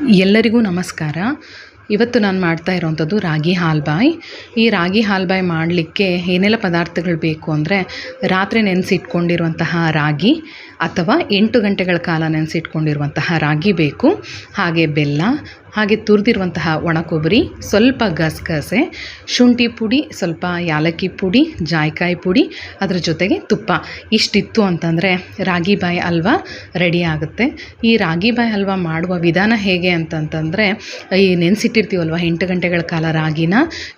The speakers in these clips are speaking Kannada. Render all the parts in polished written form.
ಎಲ್ಲರಿಗೂ ನಮಸ್ಕಾರ. ಇವತ್ತು ನಾನು ಮಾಡ್ತಾ ಇರೋವಂಥದ್ದು ರಾಗಿ ಹಾಲ್ಬಾಯ್. ಈ ರಾಗಿ ಹಾಲ್ಬಾಯ್ ಮಾಡಲಿಕ್ಕೆ ಏನೆಲ್ಲ ಪದಾರ್ಥಗಳು ಬೇಕು ಅಂದರೆ, ರಾತ್ರಿ ನೆನೆಸಿಟ್ಕೊಂಡಿರುವಂತಹ ರಾಗಿ ಅಥವಾ 8 ಗಂಟೆಗಳ ಕಾಲ ನೆನೆಸಿಟ್ಕೊಂಡಿರುವಂತಹ ರಾಗಿ ಬೇಕು. ಹಾಗೆ ಬೆಲ್ಲ, ಹಾಗೆ ತುರಿದಿರುವಂತಹ ಒಣ ಕೊಬ್ಬರಿ, ಸ್ವಲ್ಪ ಗಸಗಸೆ, ಶುಂಠಿ ಪುಡಿ, ಸ್ವಲ್ಪ ಯಾಲಕ್ಕಿ ಪುಡಿ, ಜಾಯಿಕಾಯಿ ಪುಡಿ, ಅದರ ಜೊತೆಗೆ ತುಪ್ಪ. ಇಷ್ಟಿತ್ತು ಅಂತಂದರೆ ರಾಗಿ ಬಾಯ್ ಹಲ್ವಾ ರೆಡಿ ಆಗುತ್ತೆ. ಈ ರಾಗಿ ಬಾಯ್ ಹಲ್ವಾ ಮಾಡುವ ವಿಧಾನ ಹೇಗೆ ಅಂತಂತಂದರೆ, ಈ ನೆನೆಸಿಟ್ಟಿರ್ತೀವಲ್ವ 8 ಗಂಟೆಗಳ ಕಾಲ ರಾಗಿನ,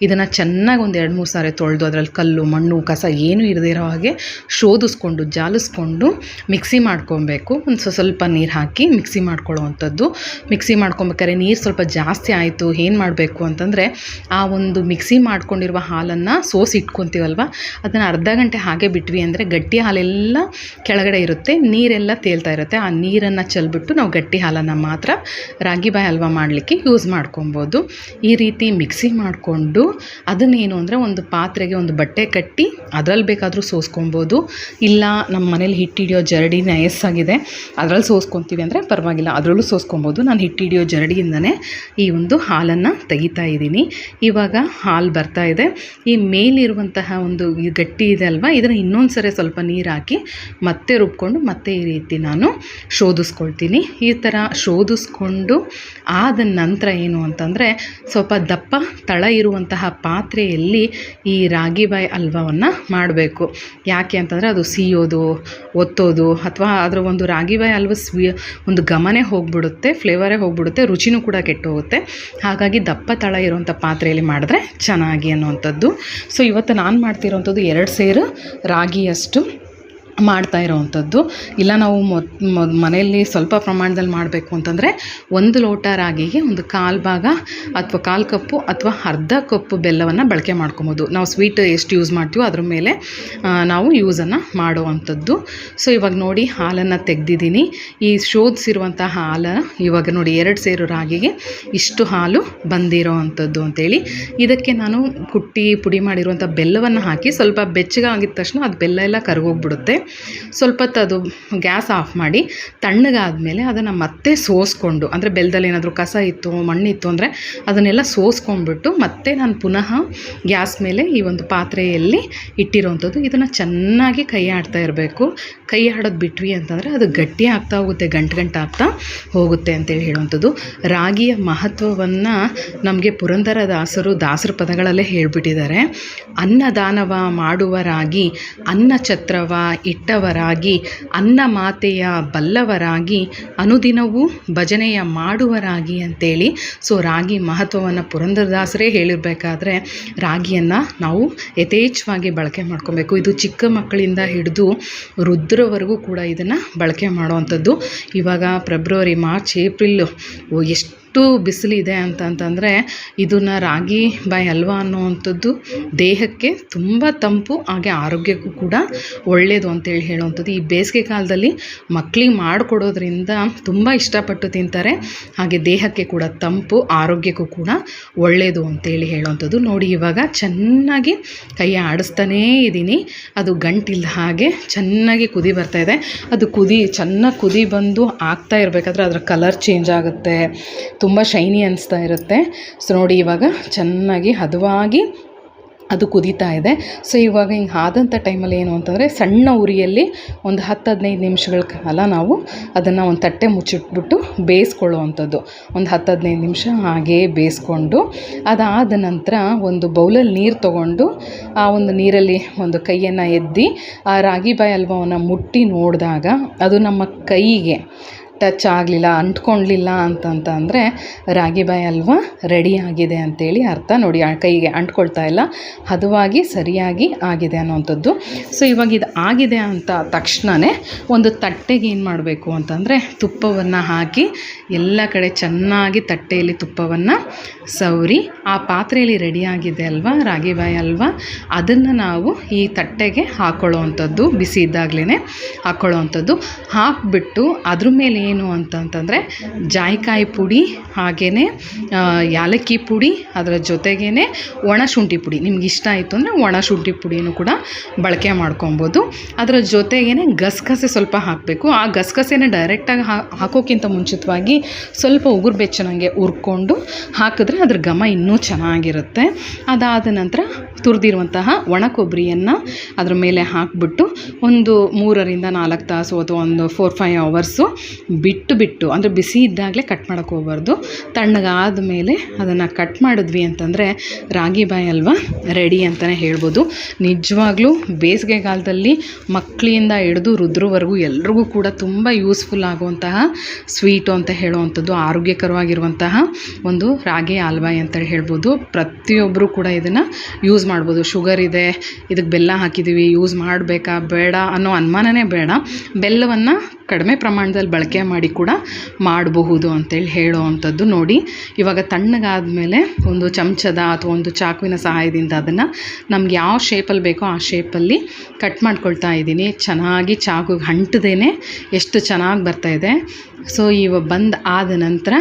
ಇದನ್ನು ಚೆನ್ನಾಗಿ ಒಂದು 2-3 ಸಾರಿ ತೊಳೆದು ಅದರಲ್ಲಿ ಕಲ್ಲು ಮಣ್ಣು ಕಸ ಏನೂ ಇರದೇ ಇರೋ ಹಾಗೆ ಶೋಧಿಸ್ಕೊಂಡು ಜಾಲಿಸ್ಕೊಂಡು ಮಿಕ್ಸಿ ಮಾಡ್ಕೊಬೇಕು. ಒಂದು ಸ್ವಲ್ಪ ನೀರು ಹಾಕಿ ಮಿಕ್ಸಿ ಮಾಡ್ಕೊಳ್ಳೋವಂಥದ್ದು. ಮಿಕ್ಸಿ ಮಾಡ್ಕೊಬೇಕಾದ್ರೆ ನೀರು ಸ್ವಲ್ಪ ಜಾಸ್ತಿ ಆಯಿತು, ಏನು ಮಾಡಬೇಕು ಅಂತಂದರೆ, ಆ ಒಂದು ಮಿಕ್ಸಿ ಮಾಡ್ಕೊಂಡಿರುವ ಹಾಲನ್ನು ಸೋಸಿ ಇಟ್ಕೊತೀವಲ್ವ, ಅದನ್ನು ಅರ್ಧ ಗಂಟೆ ಹಾಗೆ ಬಿಟ್ವಿ ಅಂದರೆ ಗಟ್ಟಿ ಹಾಲೆಲ್ಲ ಕೆಳಗಡೆ ಇರುತ್ತೆ, ನೀರೆಲ್ಲ ತೇಲ್ತಾ ಇರುತ್ತೆ. ಆ ನೀರನ್ನು ಚೆಲ್ಬಿಟ್ಟು ನಾವು ಗಟ್ಟಿ ಹಾಲನ್ನು ಮಾತ್ರ ರಾಗಿ ಬಾಯ್ ಹಲ್ವಾ ಮಾಡಲಿಕ್ಕೆ ಯೂಸ್ ಮಾಡ್ಕೊಬೋದು. ಈ ರೀತಿ ಮಿಕ್ಸಿ ಮಾಡಿಕೊಂಡು ಅದನ್ನೇನು ಅಂದರೆ ಒಂದು ಪಾತ್ರೆಗೆ ಒಂದು ಬಟ್ಟೆ ಕಟ್ಟಿ ಅದರಲ್ಲಿ ಬೇಕಾದರೂ ಸೋಸ್ಕೊಬೋದು. ಇಲ್ಲ ನಮ್ಮ ಮನೇಲಿ ಹಿಟ್ಟಿಡಿಯೋ ಜರಡಿ ನಯಸ್ಸಾಗಿದೆ ಅದರಲ್ಲಿ ಸೋಸ್ಕೊತೀವಿ ಅಂದರೆ ಪರವಾಗಿಲ್ಲ, ಅದರಲ್ಲೂ ಸೋಸ್ಕೊಬೋದು. ನಾನು ಹಿಟ್ಟಿಡಿಯೋ ಜರಡಿಯಿಂದನೇ ಈ ಒಂದು ಹಾಲನ್ನು ತೆಗಿತಾ ಇದ್ದೀನಿ. ಇವಾಗ ಹಾಲು ಬರ್ತಾ ಇದೆ. ಈ ಮೇಲಿರುವಂತಹ ಒಂದು ಗಟ್ಟಿ ಇದೆ ಅಲ್ವಾ, ಇದನ್ನು ಇನ್ನೊಂದು ಸರಿ ಸ್ವಲ್ಪ ನೀರು ಹಾಕಿ ಮತ್ತೆ ರುಬ್ಕೊಂಡು ಮತ್ತೆ ಈ ರೀತಿ ನಾನು ಶೋಧಿಸ್ಕೊಳ್ತೀನಿ. ಈ ಥರ ಶೋಧಿಸ್ಕೊಂಡು ಆದ ನಂತರ ಏನು ಅಂತಂದರೆ, ಸ್ವಲ್ಪ ದಪ್ಪ ತಳ ಇರುವಂತಹ ಪಾತ್ರೆಯಲ್ಲಿ ಈ ರಾಗಿ ಬಾಯ್ ಹಲ್ವಾವನ್ನು ಮಾಡಬೇಕು. ಯಾಕೆ ಅಂತಂದರೆ ಅದು ಸಿಯೋದು ಒತ್ತೋದು ಅಥವಾ ಅದರ ಒಂದು ರಾಗಿ ಬಾಯ್ ಹಲ್ವ ಒಂದು ಘಮನೇ ಹೋಗಿಬಿಡುತ್ತೆ, ಫ್ಲೇವರೇ ಹೋಗಿಬಿಡುತ್ತೆ, ರುಚಿನೂ ಕೂಡ ಕೆಟ್ಟೋಗುತ್ತೆ. ಹಾಗಾಗಿ ದಪ್ಪ ತಳ ಇರುವಂಥ ಪಾತ್ರೆಯಲ್ಲಿ ಮಾಡಿದ್ರೆ ಚೆನ್ನಾಗಿ ಅನ್ನುವಂಥದ್ದು. ಸೊ ಇವತ್ತು ನಾನು ಮಾಡ್ತಿರೋವಂಥದ್ದು 2 ಸೇರು ರಾಗಿಯಷ್ಟು ಮಾಡ್ತಾ ಇರೋವಂಥದ್ದು. ಇಲ್ಲ ನಾವು ಮನೆಯಲ್ಲಿ ಸ್ವಲ್ಪ ಪ್ರಮಾಣದಲ್ಲಿ ಮಾಡಬೇಕು ಅಂತಂದರೆ 1 ಲೋಟ ರಾಗಿಗೆ ಒಂದು 1/4 ಭಾಗ ಅಥವಾ 1/4 ಕಪ್ಪು ಅಥವಾ ಅರ್ಧ ಕಪ್ಪು ಬೆಲ್ಲವನ್ನು ಬಳಕೆ ಮಾಡ್ಕೊಬೋದು. ನಾವು ಸ್ವೀಟ್ ಎಷ್ಟು ಯೂಸ್ ಮಾಡ್ತೀವೋ ಅದ್ರ ಮೇಲೆ ನಾವು ಯೂಸನ್ನು ಮಾಡುವಂಥದ್ದು. ಸೊ ಇವಾಗ ನೋಡಿ ಹಾಲನ್ನು ತೆಗೆದಿದ್ದೀನಿ. ಈ ಶೋಧಿಸಿರುವಂಥ ಹಾಲು ಇವಾಗ ನೋಡಿ 2 ಸೇರು ರಾಗಿಗೆ ಇಷ್ಟು ಹಾಲು ಬಂದಿರೋ ಅಂಥದ್ದು ಅಂತೇಳಿ. ಇದಕ್ಕೆ ನಾನು ಪುಡಿ ಮಾಡಿರುವಂಥ ಬೆಲ್ಲವನ್ನು ಹಾಕಿ ಸ್ವಲ್ಪ ಬೆಚ್ಚಗಾಗಿದ ತಕ್ಷಣ ಅದು ಬೆಲ್ಲ ಎಲ್ಲ ಕರಗೋಗ್ಬಿಡುತ್ತೆ. ಸ್ವಲ್ಪ ಹೊತ್ತು ಅದು ಗ್ಯಾಸ್ ಆಫ್ ಮಾಡಿ ತಣ್ಣಗಾದಮೇಲೆ ಅದನ್ನು ಮತ್ತೆ ಸೋಸ್ಕೊಂಡು, ಅಂದರೆ ಬೆಲ್ಲದಲ್ಲಿ ಏನಾದರೂ ಕಸ ಇತ್ತು ಮಣ್ಣಿತ್ತು ಅಂದರೆ ಅದನ್ನೆಲ್ಲ ಸೋಸ್ಕೊಂಡ್ಬಿಟ್ಟು ಮತ್ತೆ ನಾನು ಪುನಃ ಗ್ಯಾಸ್ ಮೇಲೆ ಈ ಒಂದು ಪಾತ್ರೆಯಲ್ಲಿ ಇಟ್ಟಿರೋವಂಥದ್ದು. ಇದನ್ನು ಚೆನ್ನಾಗಿ ಕೈ ಆಡ್ತಾ ಇರಬೇಕು. ಕೈ ಆಡೋದು ಬಿಟ್ವಿ ಅಂತಂದರೆ ಅದು ಗಟ್ಟಿ ಆಗ್ತಾ ಹೋಗುತ್ತೆ, ಗಂಟು ಆಗ್ತಾ ಹೋಗುತ್ತೆ ಅಂತೇಳಿ ಹೇಳುವಂಥದ್ದು. ರಾಗಿಯ ಮಹತ್ವವನ್ನು ನಮಗೆ ಪುರಂದರದಾಸರು ದಾಸರ ಪದಗಳಲ್ಲೇ ಹೇಳಿಬಿಟ್ಟಿದ್ದಾರೆ. ಅನ್ನದಾನವ ಮಾಡುವ ರಾಗಿ, ಅನ್ನ ಛತ್ರವ ಇಟ್ಟವರಾಗಿ, ಅನ್ನ ಮಾತೆಯ ಬಲ್ಲವರಾಗಿ, ಅನುದಿನವೂ ಭಜನೆಯ ಮಾಡುವರಾಗಿ ಅಂತೇಳಿ. ಸೊ ರಾಗಿ ಮಹತ್ವವನ್ನು ಪುರಂದರದಾಸರೇ ಹೇಳಿರಬೇಕಾದ್ರೆ ರಾಗಿಯನ್ನು ನಾವು ಯಥೇಚ್ಛವಾಗಿ ಬಳಕೆ ಮಾಡ್ಕೊಬೇಕು. ಇದು ಚಿಕ್ಕ ಮಕ್ಕಳಿಂದ ಹಿಡಿದು ವೃದ್ಧರವರೆಗೂ ಕೂಡ ಇದನ್ನು ಬಳಕೆ ಮಾಡುವಂಥದ್ದು. ಇವಾಗ ಫೆಬ್ರವರಿ, ಮಾರ್ಚ್, ಏಪ್ರಿಲ್ಲು ಎಷ್ಟು ಬಿಸಿಲಿದೆ ಅಂತಂದರೆ ಇದನ್ನು ರಾಗಿ ಬಾಯ್ ಹಲ್ವಾ ಅನ್ನುವಂಥದ್ದು ದೇಹಕ್ಕೆ ತುಂಬ ತಂಪು, ಹಾಗೆ ಆರೋಗ್ಯಕ್ಕೂ ಕೂಡ ಒಳ್ಳೆಯದು ಅಂತೇಳಿ ಹೇಳುವಂಥದ್ದು. ಈ ಬೇಸಿಗೆ ಕಾಲದಲ್ಲಿ ಮಕ್ಕಳಿಗೆ ಮಾಡಿಕೊಡೋದ್ರಿಂದ ತುಂಬ ಇಷ್ಟಪಟ್ಟು ತಿಂತಾರೆ. ಹಾಗೆ ದೇಹಕ್ಕೆ ಕೂಡ ತಂಪು, ಆರೋಗ್ಯಕ್ಕೂ ಕೂಡ ಒಳ್ಳೆಯದು ಅಂತೇಳಿ ಹೇಳುವಂಥದ್ದು. ನೋಡಿ ಇವಾಗ ಚೆನ್ನಾಗಿ ಕೈ ಆಡಿಸ್ತಾನೇ ಇದ್ದೀನಿ. ಅದು ಗಂಟಿಲ್ಲ ಹಾಗೆ ಚೆನ್ನಾಗಿ ಕುದಿ ಬರ್ತಾಯಿದೆ. ಅದು ಚೆನ್ನಾಗಿ ಕುದಿ ಬಂದು ಆಗ್ತಾ ಇರಬೇಕಾದ್ರೆ ಅದರ ಕಲರ್ ಚೇಂಜ್ ಆಗುತ್ತೆ, ತುಂಬ ಶೈನಿ ಅನಿಸ್ತಾ ಇರುತ್ತೆ. ಸೊ ನೋಡಿ ಇವಾಗ ಚೆನ್ನಾಗಿ ಹದವಾಗಿ ಅದು ಕುದೀತಾ ಇದೆ. ಸೊ ಇವಾಗ ಹಿಂಗೆ ಆದಂಥ ಟೈಮಲ್ಲಿ ಏನು ಅಂತಂದರೆ ಸಣ್ಣ ಉರಿಯಲ್ಲಿ ಒಂದು 10-15 ನಿಮಿಷಗಳ ಕಾಲ ನಾವು ಅದನ್ನು ಒಂದು ತಟ್ಟೆ ಮುಚ್ಚಿಟ್ಬಿಟ್ಟು ಬೇಯಿಸ್ಕೊಳ್ಳೋವಂಥದ್ದು. ಒಂದು 10-15 ನಿಮಿಷ ಹಾಗೇ ಬೇಯಿಸ್ಕೊಂಡು ಅದಾದ ನಂತರ ಒಂದು ಬೌಲಲ್ಲಿ ನೀರು ತೊಗೊಂಡು ಆ ಒಂದು ನೀರಲ್ಲಿ ಒಂದು ಕೈಯನ್ನು ಎತ್ತಿ ಆ ರಾಗಿ ಬಾಯ್ ಹಲ್ವವನ್ನು ಮುಟ್ಟಿ ನೋಡಿದಾಗ ಅದು ನಮ್ಮ ಕೈಗೆ ಟಚ್ ಆಗಲಿಲ್ಲ, ಅಂಟ್ಕೊಳ್ಳಲಿಲ್ಲ ಅಂತಂದರೆ ರಾಗಿ ಬಾಯ್ ಹಲ್ವಾ ರೆಡಿ ಆಗಿದೆ ಅಂತೇಳಿ ಅರ್ಥ. ನೋಡಿ ಕೈಗೆ ಅಂಟ್ಕೊಳ್ತಾ ಇಲ್ಲ, ಹದವಾಗಿ ಸರಿಯಾಗಿ ಆಗಿದೆ ಅನ್ನೋವಂಥದ್ದು. ಸೊ ಇವಾಗ ಇದು ಆಗಿದೆ ಅಂತ ತಕ್ಷಣವೇ ಒಂದು ತಟ್ಟೆಗೆ ಏನು ಮಾಡಬೇಕು ಅಂತಂದರೆ ತುಪ್ಪವನ್ನು ಹಾಕಿ ಎಲ್ಲ ಕಡೆ ಚೆನ್ನಾಗಿ ತಟ್ಟೆಯಲ್ಲಿ ತುಪ್ಪವನ್ನು ಸವರಿ ಆ ಪಾತ್ರೆಯಲ್ಲಿ ರೆಡಿಯಾಗಿದೆ ಅಲ್ವಾ ರಾಗಿ ಬಾಯ್ ಹಲ್ವಾ, ಅದನ್ನು ನಾವು ಈ ತಟ್ಟೆಗೆ ಹಾಕ್ಕೊಳ್ಳೋವಂಥದ್ದು. ಬಿಸಿ ಇದ್ದಾಗಲೇ ಹಾಕ್ಕೊಳ್ಳೋವಂಥದ್ದು. ಹಾಕಿಬಿಟ್ಟು ಅದ್ರ ಮೇಲೆ ಏನು ಅಂತಂತಂದರೆ ಜಾಯಿಕಾಯಿ ಪುಡಿ, ಹಾಗೆಯೇ ಯಾಲಕ್ಕಿ ಪುಡಿ, ಅದರ ಜೊತೆಗೇ ಒಣ ಶುಂಠಿ ಪುಡಿ. ನಿಮ್ಗೆ ಇಷ್ಟ ಆಯಿತು ಅಂದರೆ ಒಣ ಶುಂಠಿ ಪುಡಿನೂ ಕೂಡ ಬಳಕೆ ಮಾಡ್ಕೊಬೋದು. ಅದರ ಜೊತೆಗೇ ಗಸಗಸೆ ಸ್ವಲ್ಪ ಹಾಕಬೇಕು. ಆ ಗಸಗಸೆನ ಡೈರೆಕ್ಟಾಗಿ ಹಾಕೋಕ್ಕಿಂತ ಮುಂಚಿತವಾಗಿ ಸ್ವಲ್ಪ ಉಗುರು ಬೆಚ್ಚನಂಗೆ ಹುರ್ಕೊಂಡು ಹಾಕಿದ್ರೆ ಅದ್ರ ಘಮ ಇನ್ನೂ ಚೆನ್ನಾಗಿರುತ್ತೆ. ಅದಾದ ನಂತರ ತುರಿದಿರುವಂತಹ ಒಣ ಕೊಬ್ಬರಿಯನ್ನು ಅದ್ರ ಮೇಲೆ ಹಾಕಿಬಿಟ್ಟು ಒಂದು 3ರಿಂದ 4 ತಾಸು ಅಥವಾ ಒಂದು 4-5 ಅವರ್ಸು ಬಿಟ್ಟು ಅಂದರೆ ಬಿಸಿ ಇದ್ದಾಗಲೇ ಕಟ್ ಮಾಡೋಕ್ಕೆ ಹೋಗ್ಬಾರ್ದು. ತಣ್ಣಗಾದ ಮೇಲೆ ಅದನ್ನು ಕಟ್ ಮಾಡಿದ್ವಿ ಅಂತಂದರೆ ರಾಗಿ ಬಾಯಿ ಹಲ್ವ ರೆಡಿ ಅಂತಲೇ ಹೇಳ್ಬೋದು. ನಿಜವಾಗ್ಲೂ ಬೇಸಿಗೆಗಾಲದಲ್ಲಿ ಮಕ್ಕಳಿಂದ ಹಿಡಿದು ವೃದ್ಧರವರೆಗೂ ಎಲ್ರಿಗೂ ಕೂಡ ತುಂಬ ಯೂಸ್ಫುಲ್ ಆಗುವಂತಹ ಸ್ವೀಟು ಅಂತ ಹೇಳುವಂಥದ್ದು, ಆರೋಗ್ಯಕರವಾಗಿರುವಂತಹ ಒಂದು ರಾಗಿ ಹಾಲ್ಬಾಯಿ ಅಂತ ಹೇಳ್ಬೋದು. ಪ್ರತಿಯೊಬ್ಬರು ಕೂಡ ಇದನ್ನು ಯೂಸ್ ಮಾಡ್ಬೋದು. ಶುಗರ್ ಇದೆ, ಇದಕ್ಕೆ ಬೆಲ್ಲ ಹಾಕಿದ್ದೀವಿ, ಯೂಸ್ ಮಾಡಬೇಕಾ ಬೇಡ ಅನ್ನೋ ಅನುಮಾನನೇ ಬೇಡ. ಬೆಲ್ಲವನ್ನು ಕಡಿಮೆ ಪ್ರಮಾಣದಲ್ಲಿ ಬಳಕೆ ಮಾಡಿ ಕೂಡ ಮಾಡಬಹುದು ಅಂತೇಳಿ ಹೇಳೋ ಅಂಥದ್ದು. ನೋಡಿ, ಇವಾಗ ತಣ್ಣಗಾದಮೇಲೆ ಒಂದು ಚಮಚದ ಅಥವಾ ಒಂದು ಚಾಕುವಿನ ಸಹಾಯದಿಂದ ಅದನ್ನು ನಮ್ಗೆ ಯಾವ ಶೇಪಲ್ಲಿ ಬೇಕೋ ಆ ಶೇಪಲ್ಲಿ ಕಟ್ ಮಾಡ್ಕೊಳ್ತಾ ಇದ್ದೀನಿ. ಚೆನ್ನಾಗಿ ಚಾಕುಗೆ ಅಂಟದೇನೆ ಎಷ್ಟು ಚೆನ್ನಾಗಿ ಬರ್ತಾಯಿದೆ. ಸೊ ಬಂದು ಆದ ನಂತರ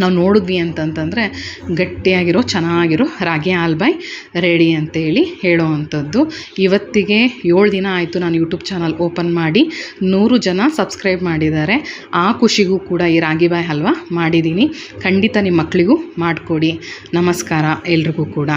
ನಾವು ನೋಡಿದ್ವಿ ಅಂತಂತಂದರೆ ಗಟ್ಟಿಯಾಗಿರೋ ಚೆನ್ನಾಗಿರೋ ರಾಗಿ ಹಾಲ್ಬಾಯಿ ರೆಡಿ ಅಂತೇಳಿ ಹೇಳೋ ಅಂಥದ್ದು. ಇವತ್ತಿಗೆ 7 ದಿನ ಆಯಿತು ನಾನು ಯೂಟ್ಯೂಬ್ ಚಾನಲ್ ಓಪನ್ ಮಾಡಿ. 100 ಜನ ಸಬ್ಸ್ಕ್ರೈಬ್ ಮಾಡಿದ್ದಾರೆ. ಆ ಖುಷಿಗೂ ಕೂಡ ಈ ರಾಗಿ ಬಾಯಿ ಹಲ್ವ ಮಾಡಿದ್ದೀನಿ. ಖಂಡಿತ ನಿಮ್ಮ ಮಕ್ಕಳಿಗೂ ಮಾಡಿಕೊಡಿ. ನಮಸ್ಕಾರ ಎಲ್ರಿಗೂ ಕೂಡ.